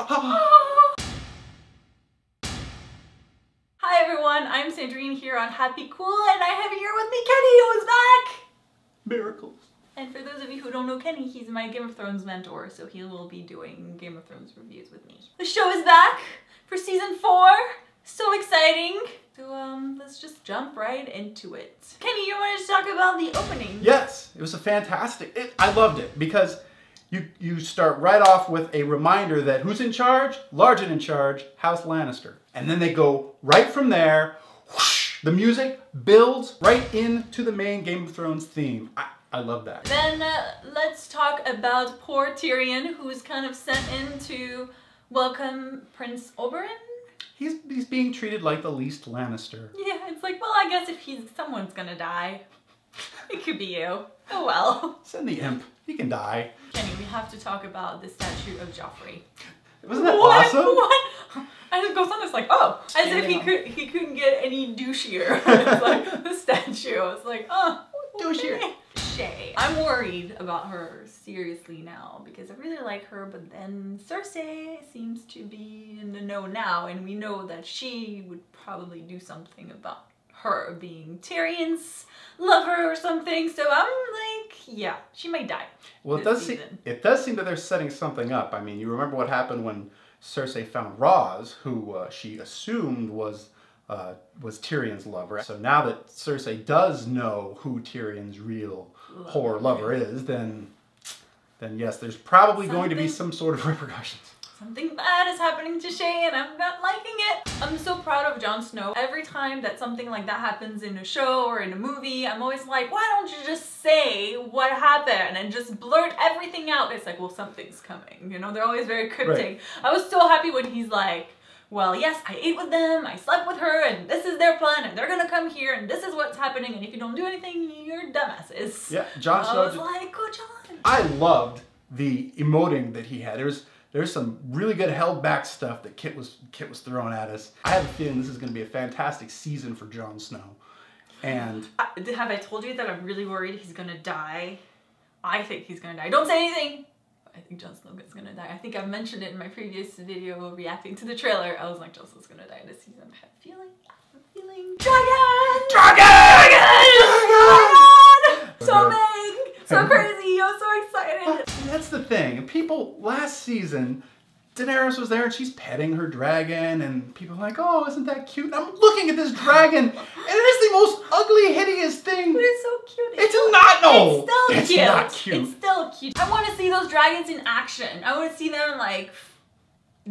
Hi everyone, I'm Sandrine here on Happy Cool, and I have here with me Kenny, who is back! Miracles. And for those of you who don't know Kenny, he's my Game of Thrones mentor, so he will be doing Game of Thrones reviews with me. The show is back for season 4. So exciting. So let's just jump right into it. Kenny, you wanted to talk about the opening. Yes, it was a fantastic, I loved it because you start right off with a reminder that who's in charge? Largen in charge, House Lannister. And then they go right from there, whoosh, the music builds right into the main Game of Thrones theme. I love that. Then let's talk about poor Tyrion, who is kind of sent in to welcome Prince Oberyn. He's being treated like the least Lannister. Yeah, it's like, well, I guess if someone's gonna die, it could be you. Oh well. Send the imp. He can die. Kenny, we have to talk about the statue of Joffrey. Wasn't that awesome? What? I just goes on this like, oh, as if he couldn't get any douchier. It's like the statue. I was like, oh, douchier. Okay. Shay. I'm worried about her seriously now because I really like her, but then Cersei seems to be in the know now, and we know that she would probably do something about her being Tyrion's lover or something. So I'm like, yeah, she might die. Well, it does seem that they're setting something up. I mean, you remember what happened when Cersei found Ros, who she assumed was Tyrion's lover. So now that Cersei does know who Tyrion's real whore lover is, then yes, there's probably going to be some sort of repercussions. Something bad is happening to Shay and I'm not liking it. I'm so proud of Jon Snow. Every time that something like that happens in a show or in a movie, I'm always like, why don't you just say what happened and just blurt everything out? It's like, well, something's coming. You know, they're always very cryptic. Right. I was so happy when he's like, well, yes, I ate with them, I slept with her, and this is their plan, and they're gonna come here, and this is what's happening, and if you don't do anything, you're dumbasses. Yeah, Jon Snow. I was like, go Jon. I loved the emoting that he had. There's some really good held back stuff that Kit was throwing at us. I have a feeling this is gonna be a fantastic season for Jon Snow. And have I told you that I'm really worried he's gonna die? I think he's gonna die. Don't say anything! I think Jon Snow is gonna die. I think I've mentioned it in my previous video reacting to the trailer. I was like, Jon Snow's gonna die this season. I have a feeling. Dragon! Dragon! So big! So crazy! I'm so excited! That's the thing. People, last season, Daenerys was there and she's petting her dragon and people are like, oh, isn't that cute? And I'm looking at this dragon and it is the most ugly, hideous thing. But it's so cute. It's not, no! It's still it's cute. Not cute. It's still cute. I want to see those dragons in action. I want to see them, like,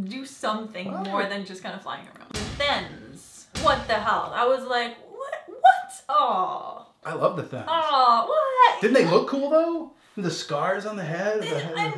do something more than just kind of flying around. The Thens. What the hell? I was like, what? Oh. I love the Thens. Oh, what? Didn't they look cool, though? The scars on the head?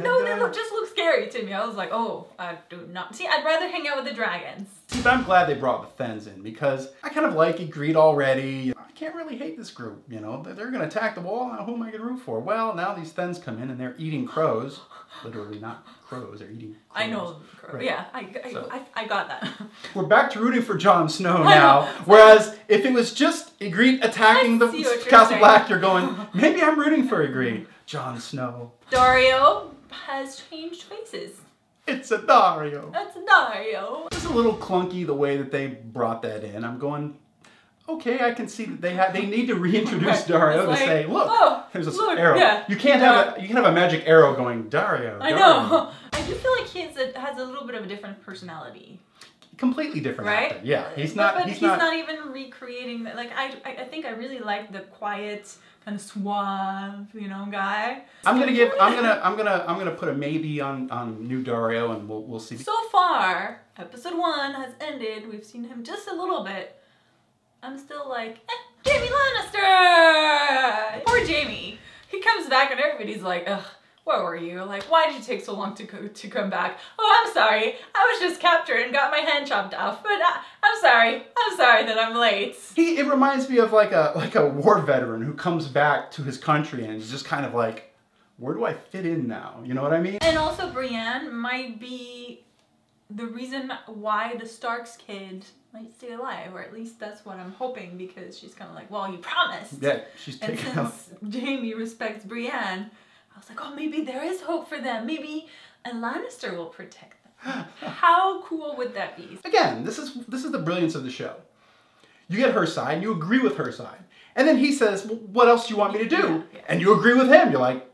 No, they just look scary to me. I was like, oh, I do not. See, I'd rather hang out with the dragons. See, but I'm glad they brought the Thens in because I kind of like Ygritte already. I can't really hate this group, you know. They're going to attack the wall. Now who am I going to root for? Well, now these Thens come in and they're eating crows. Literally not crows, they're eating crows. I know crows. Right. Yeah, I got that. We're back to rooting for Jon Snow now. Whereas if it was just Ygritte attacking the Castle Black, you're going, maybe I'm rooting for Ygritte. Jon Snow. Daario has changed faces. It's a Daario. It's a Daario. It's a little clunky the way that they brought that in. I'm going, okay, I can see that they need to reintroduce Daario to say, look, there's an arrow. Yeah. You can have a magic arrow going Daario. I know. I do feel like he has a little bit of a different personality. Completely different, right? Actor. Yeah, he's not even recreating that. Like I think I really like the quiet, kind of suave, you know, guy. I'm gonna put a maybe on new Daario, and we'll see. So far, episode 1 has ended. We've seen him just a little bit. I'm still like, Jaime Lannister. Poor Jaime. He comes back and everybody's like, ugh. Where were you? Like, why did you take so long to come back? Oh, I'm sorry. I was just captured and got my hand chopped off. But I'm sorry. I'm sorry that I'm late. It reminds me of like a war veteran who comes back to his country and is just kind of like, where do I fit in now? You know what I mean? And also Brienne might be the reason why the Stark's kid might stay alive, or at least that's what I'm hoping, because she's kind of like, well, you promised. Yeah, she's taking out. And since Jaime respects Brienne, I was like, oh, maybe there is hope for them. Maybe a Lannister will protect them. How cool would that be? Again, this is the brilliance of the show. You get her side, and you agree with her side. And then he says, well, what else do you want me to do? Yeah. And you agree with him. You're like,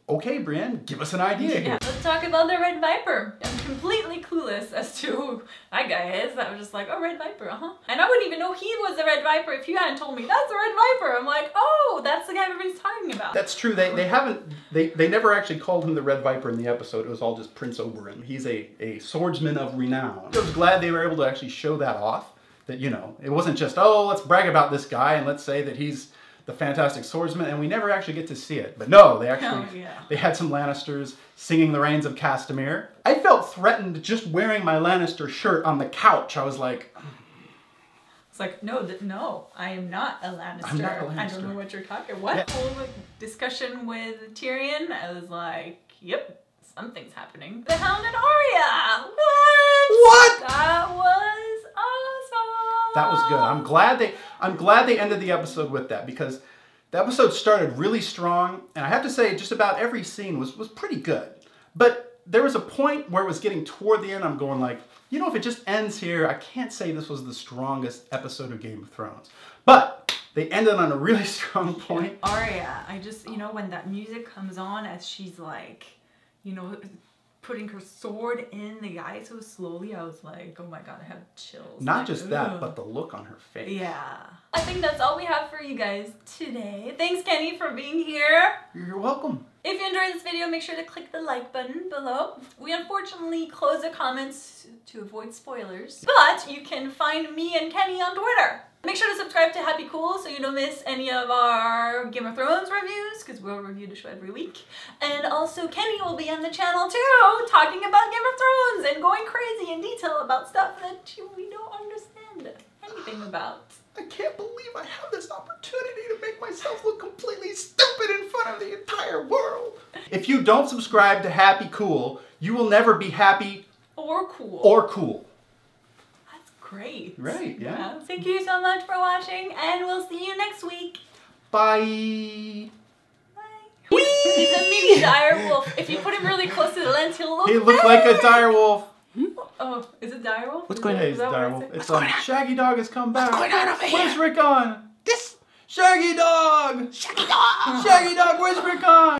okay, Brienne, give us an idea here. Let's talk about the Red Viper. I'm completely clueless as to who that guy is. I was just like, oh, Red Viper, And I wouldn't even know he was the Red Viper if you hadn't told me that's the Red Viper. I'm like, oh, that's the guy everybody's talking about. That's true. They never actually called him the Red Viper in the episode. It was all just Prince Oberyn. He's a swordsman of renown. I was glad they were able to actually show that off. That, you know, it wasn't just, oh, let's brag about this guy and let's say that he's the fantastic swordsman, and we never actually get to see it. But no, they actually, they had some Lannisters singing the Reigns of Castamere. I felt threatened just wearing my Lannister shirt on the couch. I was like... It's like, no, I am not a Lannister. I'm not a Lannister. I don't know what you're talking. What? Yeah. Whole discussion with Tyrion, I was like, yep, something's happening. The Hound and Arya! What? That was awesome! That was good. I'm glad they ended the episode with that, because the episode started really strong, and I have to say just about every scene was pretty good. But there was a point where it was getting toward the end, I'm going like, you know, if it just ends here, I can't say this was the strongest episode of Game of Thrones. But they ended on a really strong point. Arya, I just, you know, when that music comes on as she's like, you know, putting her sword in the eye so slowly, I was like, oh my god, I have chills. Not just that, but the look on her face. Yeah. I think that's all we have for you guys today. Thanks, Kenny, for being here. You're welcome. If you enjoyed this video, make sure to click the like button below. We unfortunately close the comments to avoid spoilers, but you can find me and Kenny on Twitter. Make sure to subscribe to Happy Cool so you don't miss any of our Game of Thrones reviews, because we'll review the show every week. And also Kenny will be on the channel too, talking about Game of Thrones and going crazy in detail about stuff that we don't understand anything about. I can't believe I have this opportunity to make myself look completely stupid in front of the entire world. If you don't subscribe to Happy Cool, you will never be happy or cool. Or cool. Great. Right, yeah. Thank you so much for watching, and we'll see you next week. Bye. Bye. He's a mini dire wolf. If you put him really close to the lens, he'll look like a dire wolf. Oh, is it dire wolf? What's going on? It's dire wolf. It's like Shaggy Dog has come back. What's going on over here? Where's Rickon? This Shaggy Dog. Shaggy Dog. Shaggy Dog. Where's Rickon?